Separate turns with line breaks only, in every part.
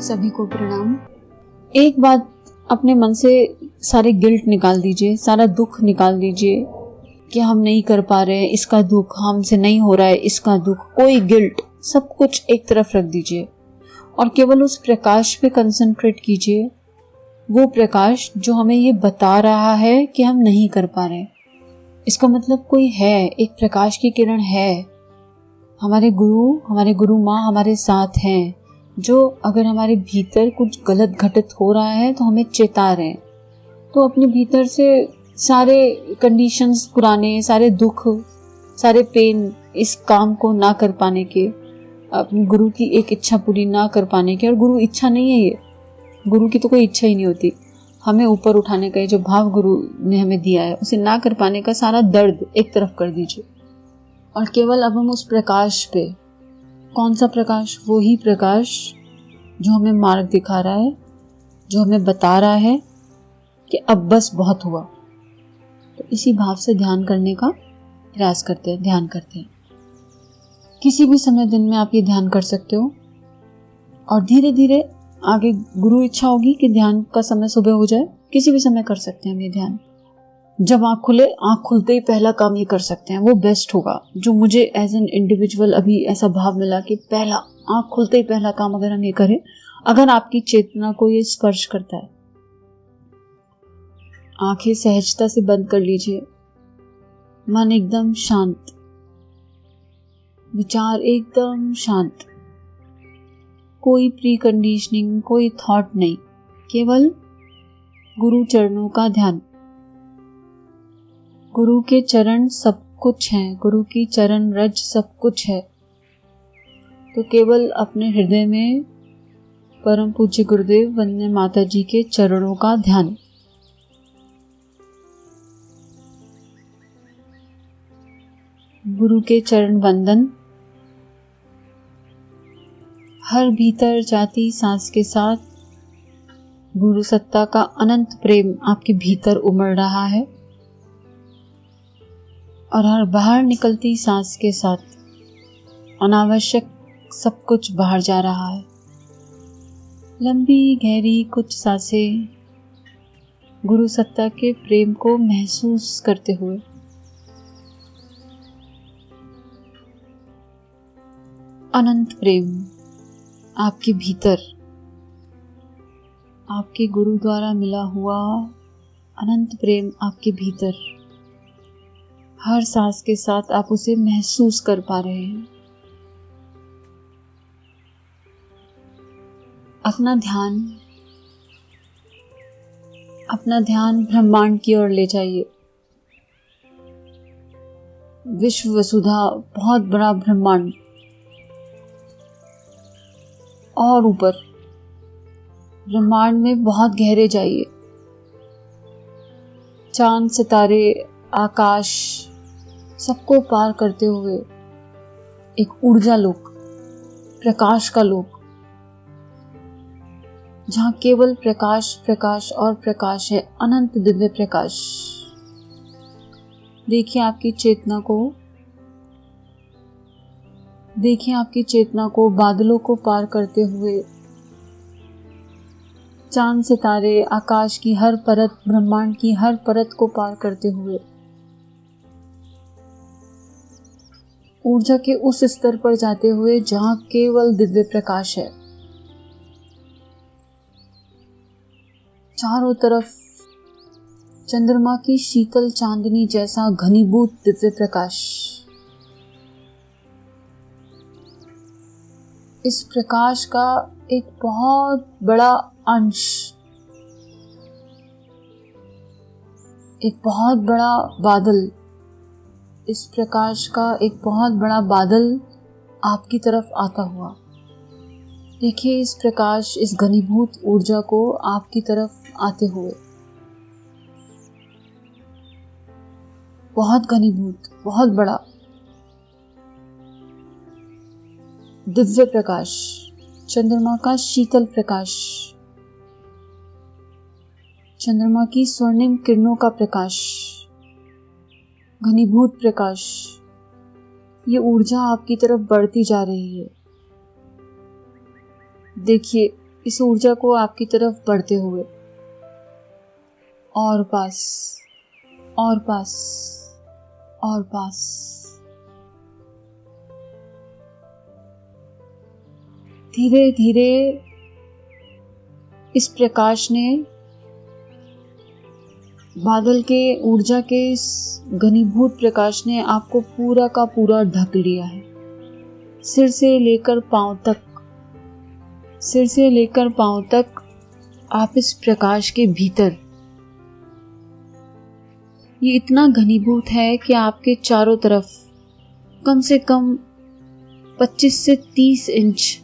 सभी को प्रणाम। एक बात अपने मन से सारे गिल्ट निकाल दीजिए, सारा दुख निकाल दीजिए कि हम नहीं कर पा रहे हैं, इसका दुख, हमसे नहीं हो रहा है इसका दुख, कोई गिल्ट, सब कुछ एक तरफ रख दीजिए और केवल उस प्रकाश पे कंसंट्रेट कीजिए। वो प्रकाश जो हमें ये बता रहा है कि हम नहीं कर पा रहे। इसका मतलब कोई है, एक प्रकाश की किरण है, हमारे गुरु माँ हमारे साथ हैं, जो अगर हमारे भीतर कुछ गलत घटित हो रहा है तो हमें चेता रहे हैं। तो अपने भीतर से सारे कंडीशंस पुराने, सारे दुख, सारे पेन, इस काम को ना कर पाने के, अपने गुरु की एक इच्छा पूरी ना कर पाने के, और गुरु इच्छा नहीं है, ये गुरु की तो कोई इच्छा ही नहीं होती, हमें ऊपर उठाने का जो भाव गुरु ने हमें दिया है उसे ना कर पाने का सारा दर्द एक तरफ कर दीजिए और केवल अब हम उस प्रकाश पे, कौन सा प्रकाश, वो ही प्रकाश जो हमें मार्ग दिखा रहा है, जो हमें बता रहा है कि अब बस बहुत हुआ। तो इसी भाव से ध्यान करने का प्रयास करते हैं, ध्यान करते हैं। किसी भी समय दिन में आप ये ध्यान कर सकते हो और धीरे धीरे आगे गुरु इच्छा होगी कि ध्यान का समय सुबह हो जाए, किसी भी समय कर सकते हैं हम ये ध्यान। जब आँख खुले, आँख खुलते ही पहला काम ये कर सकते हैं, वो बेस्ट होगा। जो मुझे एज एन इंडिविजुअल अभी ऐसा भाव मिला कि पहला, आँख खुलते ही पहला काम अगर हम ये करें, अगर आपकी चेतना को ये स्पर्श करता है, आंखें सहजता से बंद कर लीजिए, मन एकदम शांत, विचार एकदम शांत, कोई प्री कंडीशनिंग, कोई थॉट नहीं, केवल गुरु चरणों का ध्यान। गुरु के चरण सब कुछ हैं, गुरु की चरण रज सब कुछ है। तो केवल अपने हृदय में परम पूज्य गुरुदेव वंदनीय माता जी के चरणों का ध्यान। गुरु के चरण वंदन। हर भीतर जाती सांस के साथ गुरु सत्ता का अनंत प्रेम आपके भीतर उमड़ रहा है और हर बाहर निकलती सांस के साथ अनावश्यक सब कुछ बाहर जा रहा है। लंबी गहरी कुछ सांसें गुरु सत्ता के प्रेम को महसूस करते हुए। अनंत प्रेम आपके भीतर, आपके गुरु द्वारा मिला हुआ अनंत प्रेम आपके भीतर, हर सांस के साथ आप उसे महसूस कर पा रहे हैं। अपना ध्यान ब्रह्मांड की ओर ले जाइए। विश्व वसुधा, बहुत बड़ा ब्रह्मांड, और ऊपर ब्रह्मांड में बहुत गहरे जाइए। चांद, सितारे, आकाश, सबको पार करते हुए एक ऊर्जा लोक, प्रकाश का लोक, जहां केवल प्रकाश, प्रकाश और प्रकाश है, अनंत दिव्य प्रकाश। देखिए आपकी चेतना को, बादलों को पार करते हुए, चांद, सितारे, आकाश की हर परत, ब्रह्मांड की हर परत को पार करते हुए ऊर्जा के उस स्तर पर जाते हुए जहां केवल दिव्य प्रकाश है। चारों तरफ चंद्रमा की शीतल चांदनी जैसा घनीभूत दिव्य प्रकाश। इस प्रकाश का एक बहुत बड़ा अंश, एक बहुत बड़ा बादल, इस प्रकाश का एक बहुत बड़ा बादल आपकी तरफ आता हुआ। देखिए इस प्रकाश, इस घनीभूत ऊर्जा को आपकी तरफ आते हुए, बहुत घनीभूत, बहुत बड़ा दिव्य प्रकाश, चंद्रमा का शीतल प्रकाश, चंद्रमा की स्वर्णिम किरणों का प्रकाश, घनीभूत प्रकाश, ये ऊर्जा आपकी तरफ बढ़ती जा रही है। देखिए इस ऊर्जा को आपकी तरफ बढ़ते हुए और पास और पास और पास। धीरे धीरे इस प्रकाश ने बादल के ऊर्जा के इस घनीभूत प्रकाश ने आपको पूरा का पूरा ढक लिया है। सिर से लेकर पांव तक, सिर से लेकर पांव तक आप इस प्रकाश के भीतर, ये इतना घनीभूत है कि आपके चारों तरफ कम से कम 25 से 30 इंच,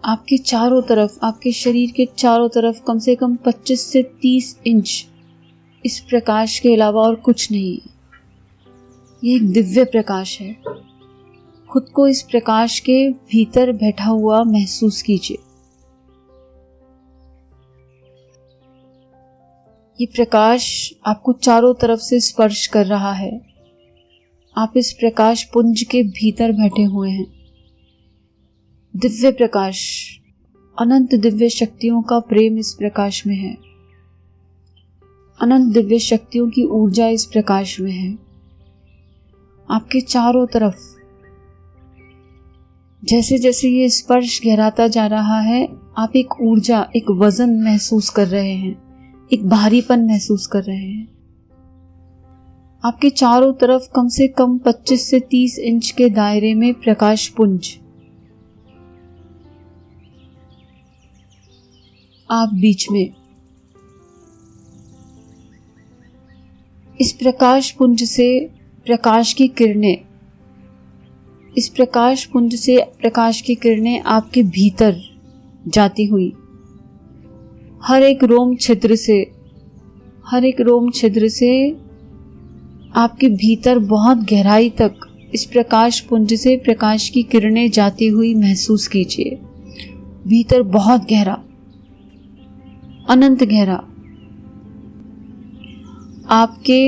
आपके चारों तरफ, आपके शरीर के चारों तरफ कम से कम 25 से 30 इंच इस प्रकाश के अलावा और कुछ नहीं है। ये एक दिव्य प्रकाश है। खुद को इस प्रकाश के भीतर बैठा हुआ महसूस कीजिए। ये प्रकाश आपको चारों तरफ से स्पर्श कर रहा है। आप इस प्रकाश पुंज के भीतर बैठे हुए हैं। दिव्य प्रकाश, अनंत दिव्य शक्तियों का प्रेम इस प्रकाश में है। अनंत दिव्य शक्तियों की ऊर्जा इस प्रकाश में है। आपके चारों तरफ जैसे जैसे ये स्पर्श गहराता जा रहा है, आप एक ऊर्जा, एक वजन महसूस कर रहे हैं, एक भारीपन महसूस कर रहे हैं। आपके चारों तरफ कम से कम 25 से 30 इंच के दायरे में प्रकाश पुंज, आप बीच में। इस प्रकाश पुंज से प्रकाश की किरणें, इस प्रकाश पुंज से प्रकाश की किरणें आपके भीतर जाती हुई हर एक रोम छिद्र से, हर एक रोम छिद्र से आपके भीतर बहुत गहराई तक इस प्रकाश पुंज से प्रकाश की किरणें जाती हुई महसूस कीजिए। भीतर बहुत गहरा, अनंत गहरा, आपके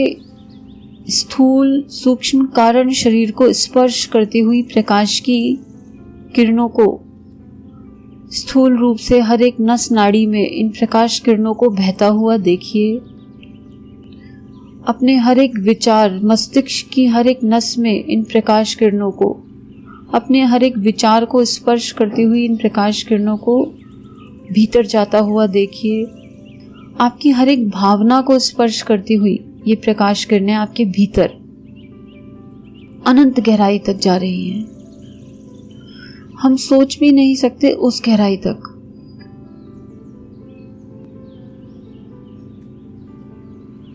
स्थूल सूक्ष्म कारण शरीर को स्पर्श करती हुई प्रकाश की किरणों को स्थूल रूप से हर एक नस नाड़ी में इन प्रकाश किरणों को बहता हुआ देखिए। अपने हर एक विचार, मस्तिष्क की हर एक नस में इन प्रकाश किरणों को, अपने हर एक विचार को स्पर्श करती हुई इन प्रकाश किरणों को भीतर जाता हुआ देखिए। आपकी हर एक भावना को स्पर्श करती हुई ये प्रकाश किरणें आपके भीतर अनंत गहराई तक जा रही हैं। हम सोच भी नहीं सकते उस गहराई तक।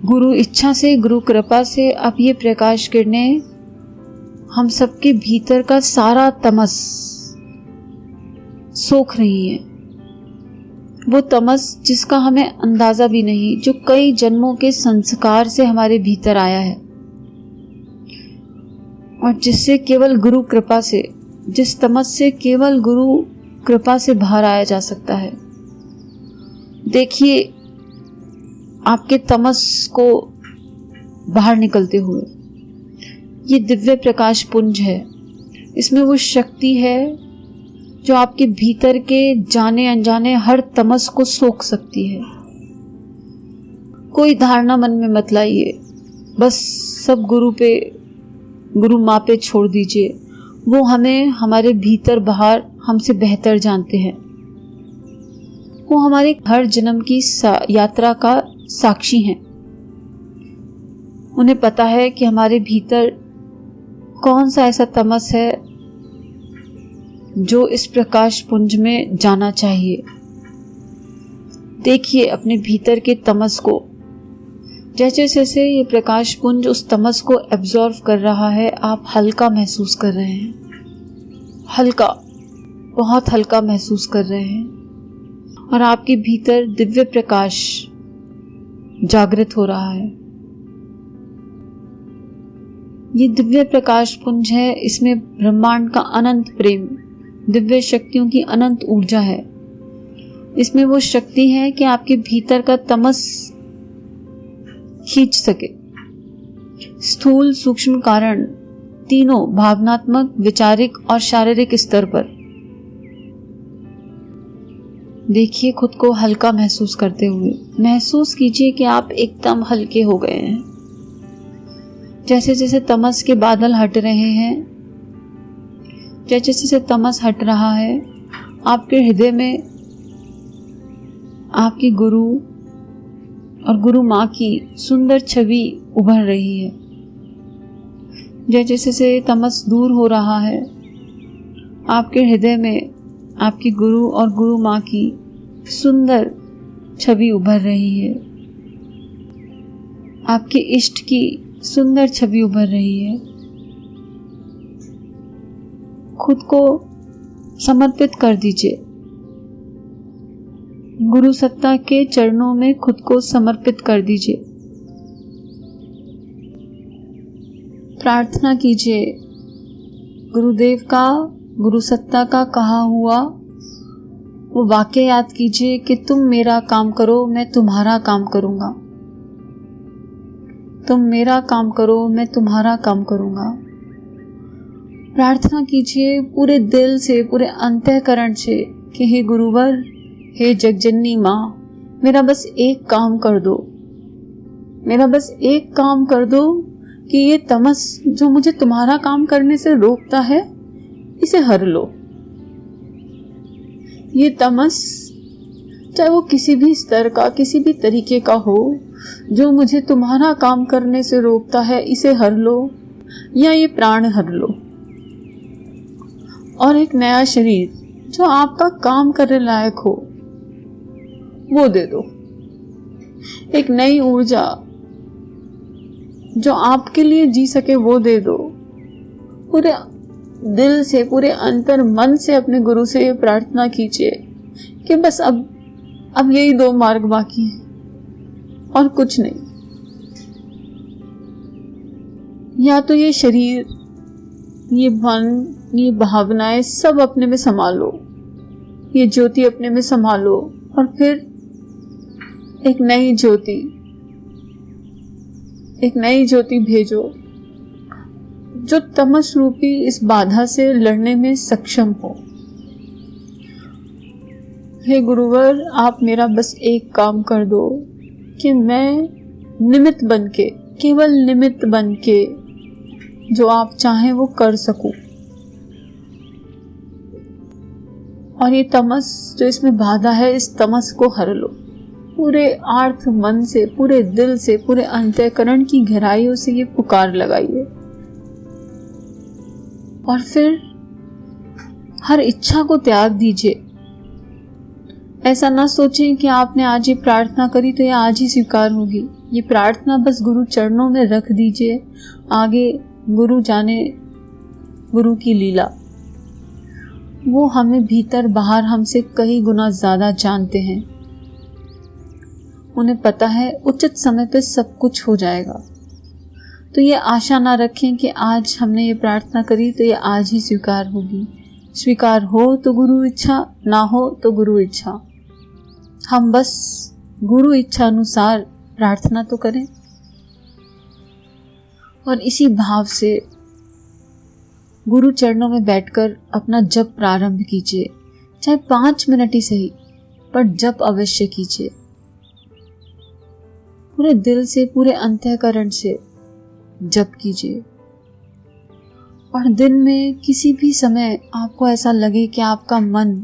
गुरु इच्छा से, गुरु कृपा से अब ये प्रकाश किरणें हम सबके भीतर का सारा तमस सोख रही हैं। वो तमस जिसका हमें अंदाजा भी नहीं, जो कई जन्मों के संस्कार से हमारे भीतर आया है और जिससे केवल गुरु कृपा से, जिस तमस से केवल गुरु कृपा से बाहर आया जा सकता है। देखिए आपके तमस को बाहर निकलते हुए। ये दिव्य प्रकाश पुंज है। इसमें वो शक्ति है जो आपके भीतर के जाने अनजाने हर तमस को सोख सकती है। कोई धारणा मन में मत लाइए, बस सब गुरु पे, गुरु माँ पे छोड़ दीजिए। वो हमें हमारे भीतर बाहर हमसे बेहतर जानते हैं। वो हमारे हर जन्म की यात्रा का साक्षी हैं। उन्हें पता है कि हमारे भीतर कौन सा ऐसा तमस है जो इस प्रकाश पुंज में जाना चाहिए। देखिए अपने भीतर के तमस को। जैसे जैसे ये प्रकाश पुंज उस तमस को एब्जॉर्व कर रहा है, आप हल्का महसूस कर रहे हैं। हल्का, बहुत हल्का महसूस कर रहे हैं और आपके भीतर दिव्य प्रकाश जागृत हो रहा है। ये दिव्य प्रकाश पुंज है। इसमें ब्रह्मांड का अनंत प्रेम, दिव्य शक्तियों की अनंत ऊर्जा है। इसमें वो शक्ति है कि आपके भीतर का तमस खींच सके। स्थूल सूक्ष्म कारण तीनों, भावनात्मक, विचारिक और शारीरिक स्तर पर देखिए खुद को हल्का महसूस करते हुए। महसूस कीजिए कि आप एकदम हल्के हो गए हैं। जैसे जैसे तमस के बादल हट रहे हैं, जैसे जैसे तमस हट रहा है, आपके हृदय में आपकी गुरु और गुरु माँ की सुंदर छवि उभर रही है। जैसे जैसे तमस दूर हो रहा है, आपके हृदय में आपकी गुरु और गुरु माँ की सुंदर छवि उभर रही है। आपके इष्ट की सुंदर छवि उभर रही है। खुद को समर्पित कर दीजिए। गुरु सत्ता के चरणों में खुद को समर्पित कर दीजिए। प्रार्थना कीजिए, गुरुदेव का, गुरु सत्ता का कहा हुआ वो वाक्य याद कीजिए कि तुम मेरा काम करो, मैं तुम्हारा काम करूंगा। तुम मेरा काम करो, मैं तुम्हारा काम करूंगा। प्रार्थना कीजिए पूरे दिल से, पूरे अंतःकरण से कि हे गुरुवर, हे जगजननी माँ, मेरा बस एक काम कर दो। मेरा बस एक काम कर दो कि ये तमस जो मुझे तुम्हारा काम करने से रोकता है, इसे हर लो। ये तमस चाहे वो किसी भी स्तर का, किसी भी तरीके का हो, जो मुझे तुम्हारा काम करने से रोकता है, इसे हर लो या ये प्राण हर लो। और एक नया शरीर जो आपका काम करने लायक हो वो दे दो। एक नई ऊर्जा जो आपके लिए जी सके वो दे दो। पूरे दिल से, पूरे अंतर मन से अपने गुरु से ये प्रार्थना कीजिए कि बस अब यही दो मार्ग बाकी है और कुछ नहीं। या तो ये शरीर, ये मन, ये भावनाएं सब अपने में संभालो, ये ज्योति अपने में संभालो और फिर एक नई ज्योति भेजो जो तमस रूपी इस बाधा से लड़ने में सक्षम हो। हे गुरुवर, आप मेरा बस एक काम कर दो कि मैं निमित्त बनके, केवल निमित्त बनके जो आप चाहें वो कर सकूं। और ये तमस जो इसमें बाधा है, इस तमस को हर लो। पूरे आर्थ मन से, पूरे दिल से, पूरे अंतःकरण की गहराइयों से ये पुकार लगाइए। और फिर हर इच्छा को त्याग दीजिए। ऐसा ना सोचें कि आपने आज ये प्रार्थना करी तो ये आज ही स्वीकार होगी। ये प्रार्थना बस गुरु चरणों में रख दीजिए। आगे गुरु जाने, गुरु की लीला। वो हमें भीतर बाहर हमसे कई गुना ज्यादा जानते हैं। उन्हें पता है उचित समय पे सब कुछ हो जाएगा। तो ये आशा ना रखें कि आज हमने ये प्रार्थना करी तो ये आज ही स्वीकार होगी। स्वीकार हो तो गुरु इच्छा, ना हो तो गुरु इच्छा। हम बस गुरु इच्छा अनुसार प्रार्थना तो करें और इसी भाव से गुरु चरणों में बैठकर अपना जप प्रारंभ कीजिए। चाहे 5 मिनट ही सही, पर जप अवश्य कीजिए। पूरे दिल से, पूरे अंतःकरण से जप कीजिए। और दिन में किसी भी समय आपको ऐसा लगे कि आपका मन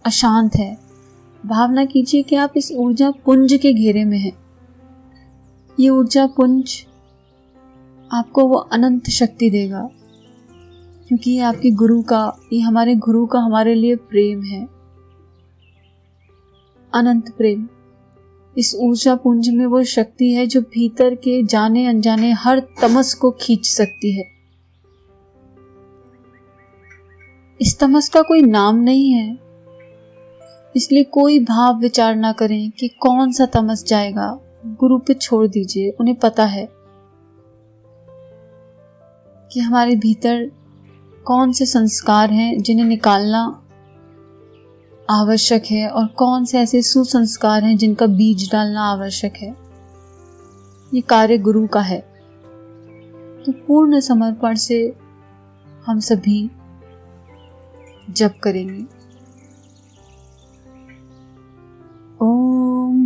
अशांत है, भावना कीजिए कि आप इस ऊर्जा पुंज के घेरे में हैं। ये ऊर्जा पुंज आपको वो अनंत शक्ति देगा, क्योंकि ये आपके गुरु का, ये हमारे गुरु का हमारे लिए प्रेम है, अनंत प्रेम। इस ऊर्जा पुंज में वो शक्ति है जो भीतर के जाने अनजाने हर तमस को खींच सकती है। इस तमस का कोई नाम नहीं है, इसलिए कोई भाव विचार ना करें कि कौन सा तमस जाएगा। गुरु पे छोड़ दीजिए। उन्हें पता है कि हमारे भीतर कौन से संस्कार हैं जिन्हें निकालना आवश्यक है और कौन से ऐसे सुसंस्कार हैं जिनका बीज डालना आवश्यक है। ये कार्य गुरु का है। तो पूर्ण समर्पण से हम सभी जप करेंगे।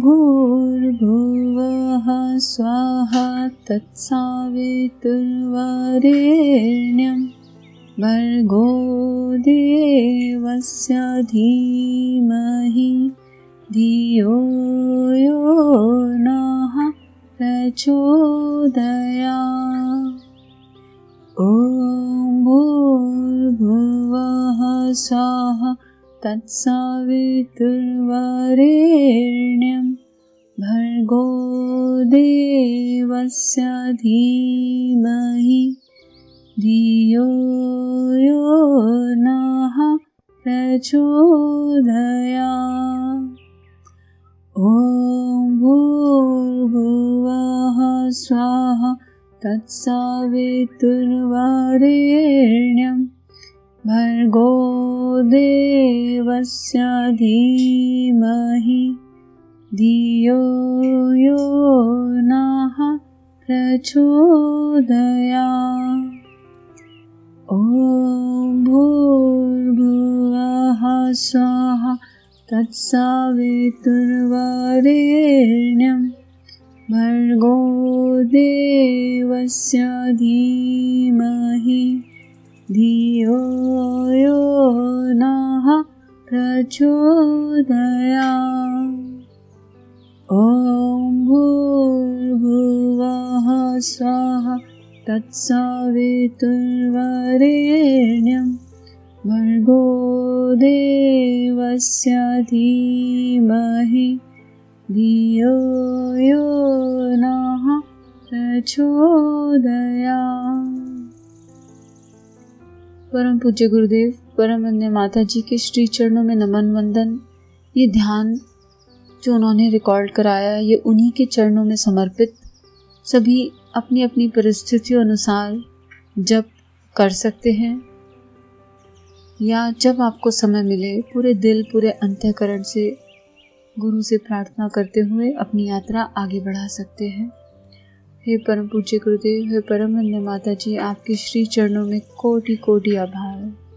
भूर्भुवः स्वाहा तत्सवितुर्वरेण्यं भर्गो देवस्य धीमहि धियो यो नः प्रचोदयात्। ॐ भूर्भुवः स्वाहा तत्सवितुर्वरेण्यं भर्गो देवस्य धीमहि धियो यो नः प्रचोदयात्। ॐ भूर्भुवः स्वाहा तत्सवितुर्वरेण्यं भर्गो देवस्य धीमहि धियो यो नः प्रचोदयात्। ॐ भूर्भुवः स्वाहा तत्सवितुर्वरेण्यं भर्गो देवस्य धीमहि धियो यो नः प्रचोदयात्। ॐ भूर्भुवः स्वाहा तत्सवितुर्वरेण्यं भर्गो देवस्य धीमहि धियो यो नः प्रचोदयात्। परम पूज्य गुरुदेव परम वंदनीय माता जी के श्री चरणों में नमन वंदन। ये ध्यान जो उन्होंने रिकॉर्ड कराया ये उन्हीं के चरणों में समर्पित। सभी अपनी अपनी परिस्थितियों अनुसार जप कर सकते हैं या जब आपको समय मिले पूरे दिल पूरे अंतःकरण से गुरु से प्रार्थना करते हुए अपनी यात्रा आगे बढ़ा सकते हैं। हे परम पूज्य गुरुदेव, हे परम वंदनीय माता जी, आपके श्री चरणों में कोटि कोटि आभार।